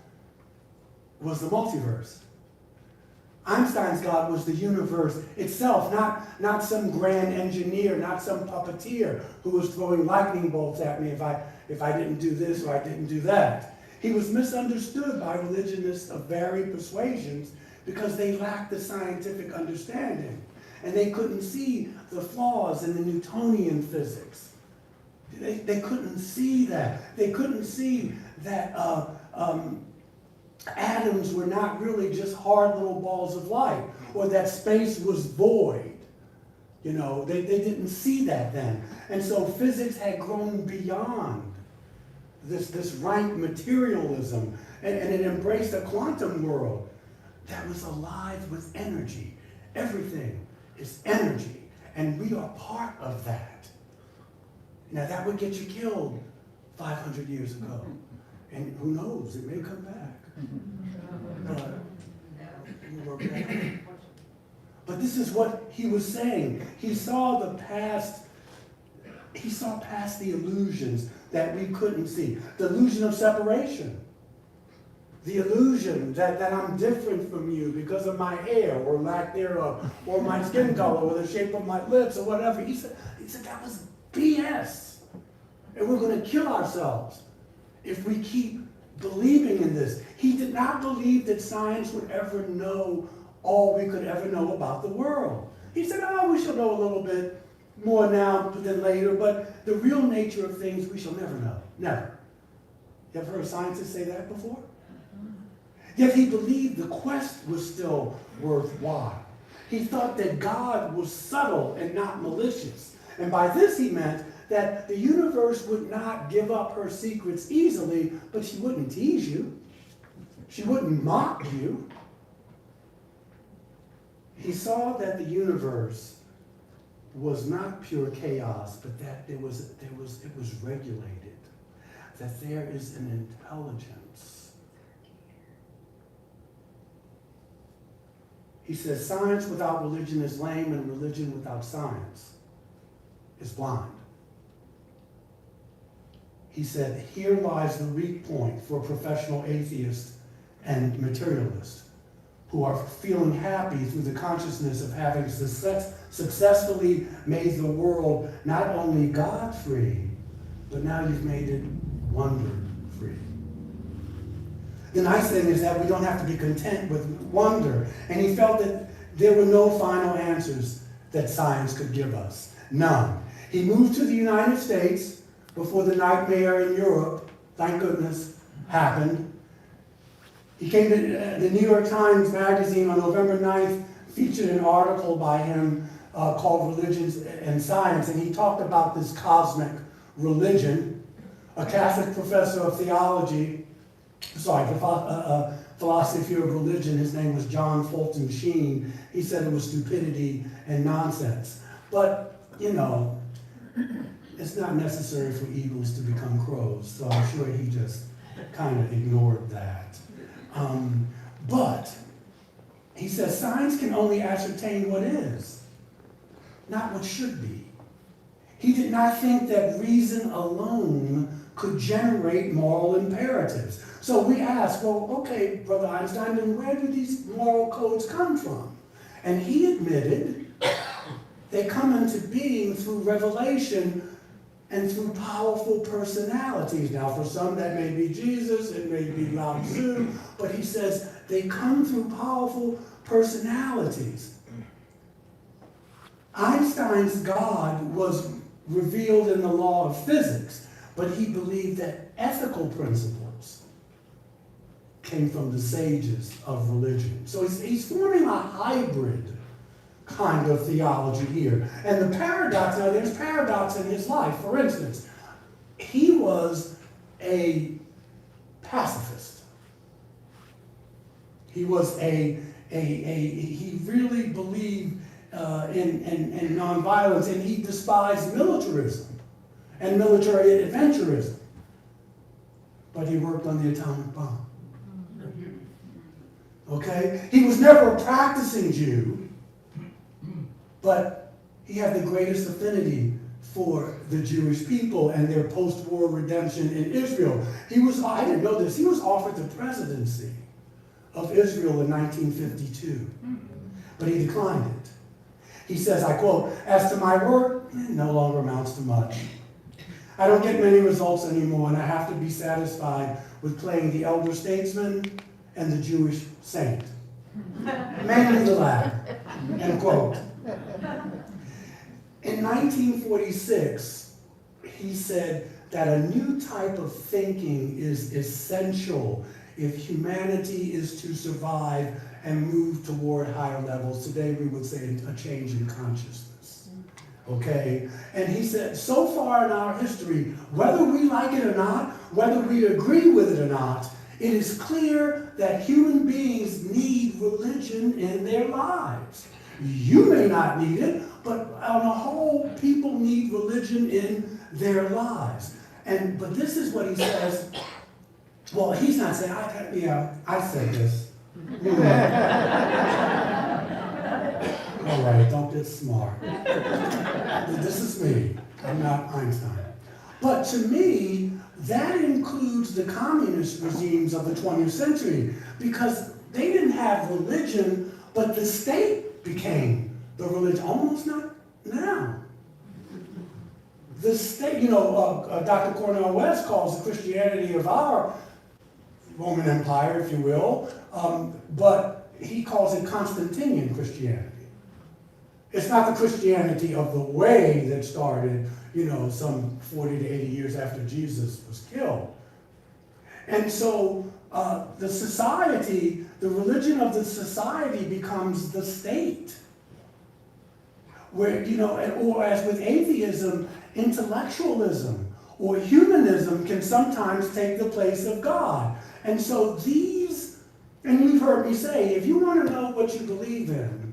Speaker 4: was the multiverse. Einstein's God was the universe itself, not some grand engineer, not some puppeteer who was throwing lightning bolts at me if I didn't do this or I didn't do that. He was misunderstood by religionists of varied persuasions because they lacked the scientific understanding. And they couldn't see the flaws in the Newtonian physics. They couldn't see that. They couldn't see that atoms were not really just hard little balls of light, or that space was void. They didn't see that then. And so physics had grown beyond this rank materialism, and it embraced a quantum world that was alive with energy. Everything is energy, and we are part of that. Now that would get you killed 500 years ago, and who knows, it may come back. But this is what he was saying. He saw past the illusions that we couldn't see. The illusion of separation. The illusion that I'm different from you because of my hair or lack thereof, or my skin color, or the shape of my lips, or whatever. He said that was BS. And we're going to kill ourselves if we keep believing in this. He did not believe that science would ever know all we could ever know about the world. He said, we shall know a little bit more now than later, but the real nature of things we shall never know. Never. You ever heard scientists say that before? Yet he believed the quest was still worthwhile. He thought that God was subtle and not malicious. And by this he meant that the universe would not give up her secrets easily, but she wouldn't tease you. She wouldn't mock you. He saw that the universe was not pure chaos, but that it was regulated, that there is an intelligence. He says, science without religion is lame, and religion without science is blind. He said, here lies the weak point for professional atheists and materialists who are feeling happy through the consciousness of having successfully made the world not only God-free, but now you've made it wonder-free. The nice thing is that we don't have to be content with wonder. And he felt that there were no final answers that science could give us. None. He moved to the United States before the nightmare in Europe, thank goodness, happened. He came to the New York Times Magazine on November 9th, featured an article by him called Religions and Science, and he talked about this cosmic religion. A Catholic professor of theology, philosophy of religion, his name was John Fulton Sheen, he said it was stupidity and nonsense. But, it's not necessary for eagles to become crows, so I'm sure he just kind of ignored that. But he says science can only ascertain what is, not what should be. He did not think that reason alone could generate moral imperatives. So we ask, well, okay, Brother Einstein, then where do these moral codes come from? And he admitted they come into being through revelation and through powerful personalities. Now, for some that may be Jesus, it may be Lao Tzu, but he says they come through powerful personalities. Einstein's God was revealed in the law of physics, but he believed that ethical principles came from the sages of religion. So he's forming a hybrid kind of theology here. And the paradox, now there's paradox in his life. For instance, he was a pacifist. He was he really believed in nonviolence, and he despised militarism and military adventurism. But he worked on the atomic bomb. Okay? He was never a practicing Jew, but he had the greatest affinity for the Jewish people and their post-war redemption in Israel. I didn't know this, he was offered the presidency of Israel in 1952, but he declined it. He says, I quote, "As to my work, it no longer amounts to much. I don't get many results anymore, and I have to be satisfied with playing the elder statesman and the Jewish saint. Mainly the latter," end quote. In 1946, he said that a new type of thinking is essential if humanity is to survive and move toward higher levels. Today we would say a change in consciousness. Okay? And he said, so far in our history, whether we like it or not, whether we agree with it or not, it is clear that human beings need religion in their lives. You may not need it, but on a whole, people need religion in their lives. But this is what he says. Well, he's not saying, I said this. All right, don't get smart. This is me. I'm not Einstein. But to me, that includes the communist regimes of the 20th century, because they didn't have religion, but the state became the religion. Almost not now. The state, Dr. Cornel West calls the Christianity of our Roman Empire, if you will, but he calls it Constantinian Christianity. It's not the Christianity of the way that started, some 40 to 80 years after Jesus was killed. And so the society, the religion of the society becomes the state. Where, or as with atheism, intellectualism or humanism can sometimes take the place of God. And so and you've heard me say, if you want to know what you believe in,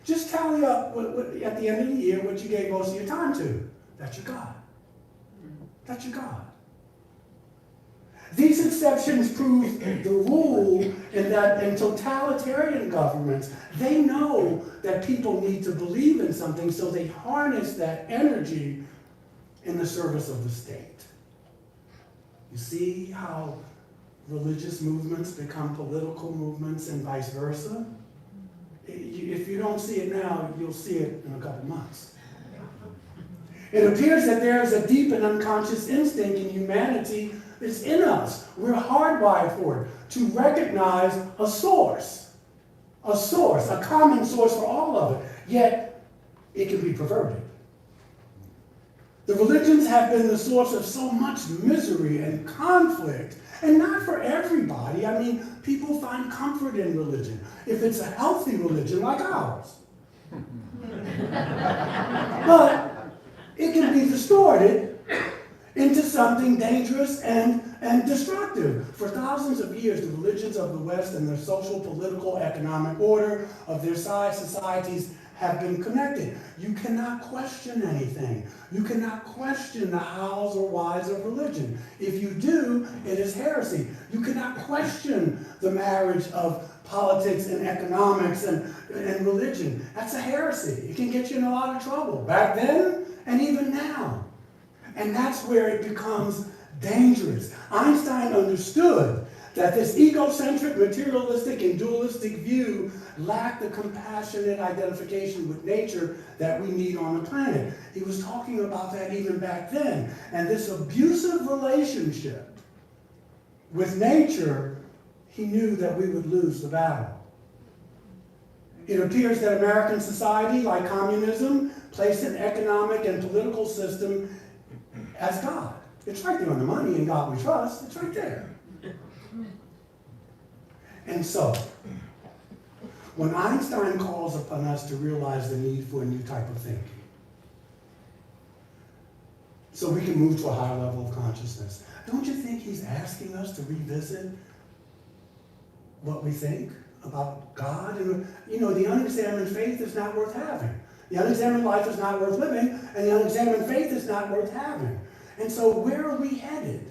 Speaker 4: just tally up at the end of the year what you gave most of your time to. That's your God. That's your God. These exceptions prove the rule in totalitarian governments, they know that people need to believe in something, so they harness that energy in the service of the state. You see how religious movements become political movements and vice versa? If you don't see it now, you'll see it in a couple months. It appears that there is a deep and unconscious instinct in humanity that's in us. We're hardwired for it, to recognize a source, a common source for all of it, yet it can be perverted. The religions have been the source of so much misery and conflict, and not for everybody. I mean, people find comfort in religion, if it's a healthy religion like ours. But it can be distorted into something dangerous and destructive. For thousands of years, the religions of the West and their social, political, economic order of their societies have been connected. You cannot question anything. You cannot question the hows or whys of religion. If you do, it is heresy. You cannot question the marriage of politics and economics and religion. That's a heresy. It can get you in a lot of trouble, back then and even now. And that's where it becomes dangerous. Einstein understood that this egocentric, materialistic, and dualistic view lack the compassionate identification with nature that we need on the planet. He was talking about that even back then. And this abusive relationship with nature, he knew that we would lose the battle. It appears that American society, like communism, placed an economic and political system as God. It's right there on the money, in God we trust. It's right there. And so, when Einstein calls upon us to realize the need for a new type of thinking, so we can move to a higher level of consciousness, don't you think he's asking us to revisit what we think about God? And, you know, the unexamined faith is not worth having. The unexamined life is not worth living, and the unexamined faith is not worth having. And so where are we headed?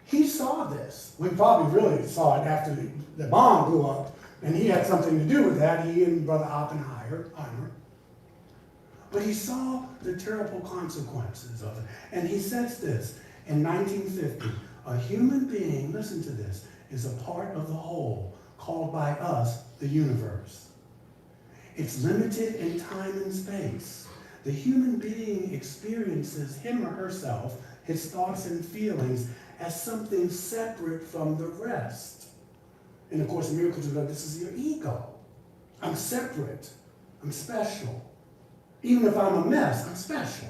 Speaker 4: He saw this. We probably really saw it after the bomb blew up, and he had something to do with that, he and Brother Oppenheimer. But he saw the terrible consequences of it. And he says this, in 1950, a human being, listen to this, is a part of the whole, called by us the universe. It's limited in time and space. The human being experiences him or herself, his thoughts and feelings, as something separate from the rest. And of course, in Miracles of God, this is your ego. I'm separate. I'm special. Even if I'm a mess, I'm special.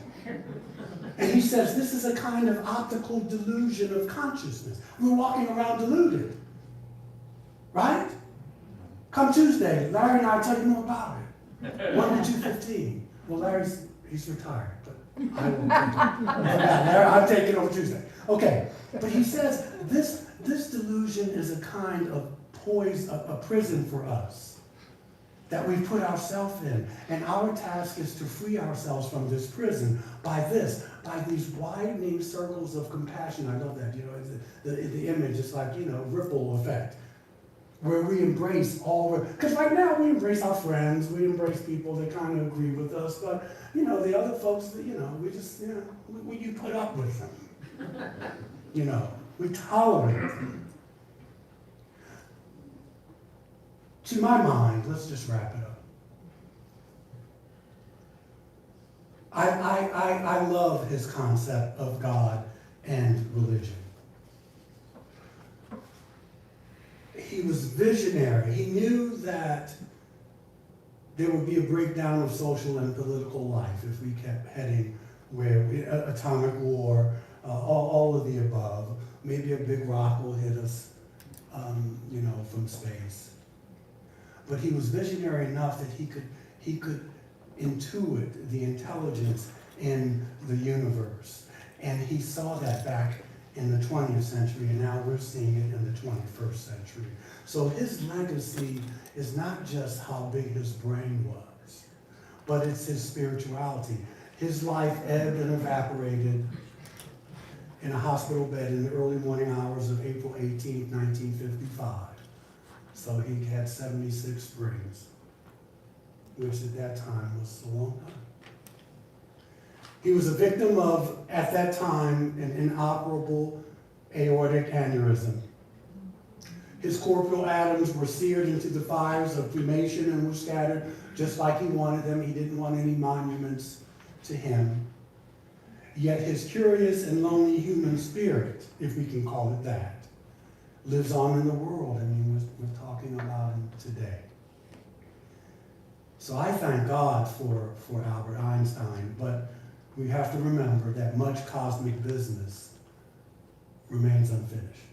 Speaker 4: And he says this is a kind of optical delusion of consciousness. We're walking around deluded. Right? Come Tuesday, Larry and I tell you more about it. 1 to 2:15. Well, he's retired, but I will take it. Larry, I'm taking over Tuesday. Okay, but he says this delusion is a kind of a prison for us that we put ourselves in. And our task is to free ourselves from this prison by these widening circles of compassion. I love that, you know, the image is like, you know, ripple effect, where we embrace because right now we embrace our friends, we embrace people that kind of agree with us, but, you know, the other folks that, you know, we just, you know, you put up with them. You know, we tolerate them. To my mind, let's just wrap it up. I love his concept of God and religion. He was visionary. He knew that there would be a breakdown of social and political life if we kept heading where atomic war, all of the above. Maybe a big rock will hit us, you know, from space. But he was visionary enough that he could intuit the intelligence in the universe. And he saw that back in the 20th century, and now we're seeing it in the 21st century. So his legacy is not just how big his brain was, but it's his spirituality. His life ebbed and evaporated in a hospital bed in the early morning hours of April 18, 1955. So he had 76 springs, which at that time was a long time. He was a victim of, at that time, an inoperable aortic aneurysm. His corporeal atoms were seared into the fires of cremation and were scattered just like he wanted them. He didn't want any monuments to him. Yet his curious and lonely human spirit, if we can call it that, lives on in the world. I mean, we're talking about him today. So I thank God for Albert Einstein, but we have to remember that much cosmic business remains unfinished.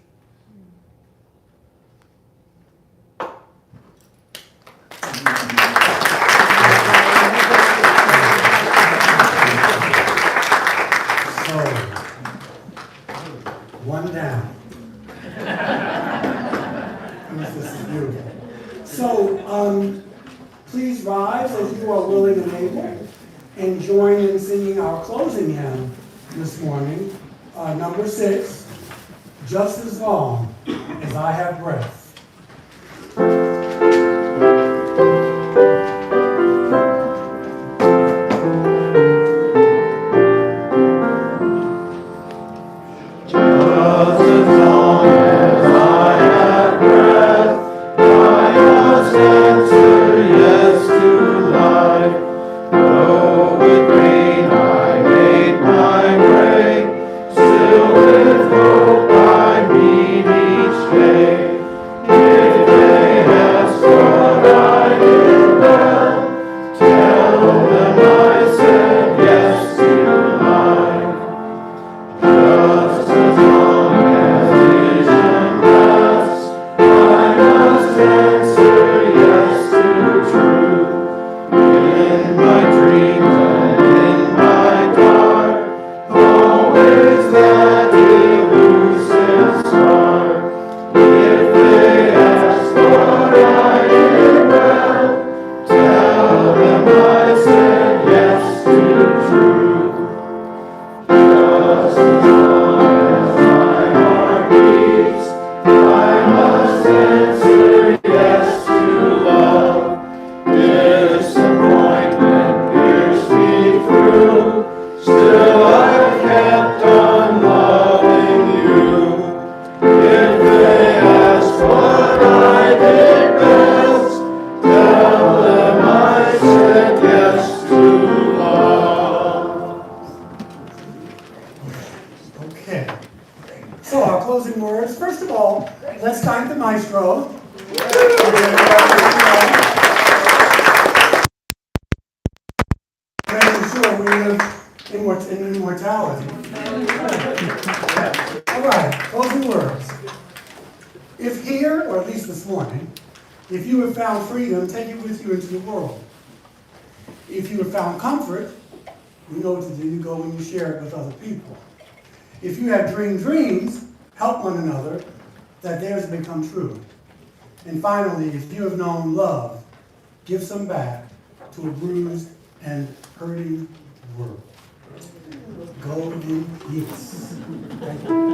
Speaker 4: So, one down. This is beautiful. So, please rise as you are willing and able, and join in singing our closing hymn this morning, number 6, Just as Long as I Have Breath.
Speaker 3: Just as long as I have breath, I must
Speaker 4: Maestro. Making sure we live in immortality. All right, closing words. If here, or at least this morning, if you have found freedom, take it with you into the world. If you have found comfort, you know what to do. You go and you share it with other people. If you have dreamed dreams, help one another, that theirs become true. And finally, if you have known love, give some back to a bruised and hurting world. Go in peace. Thank you.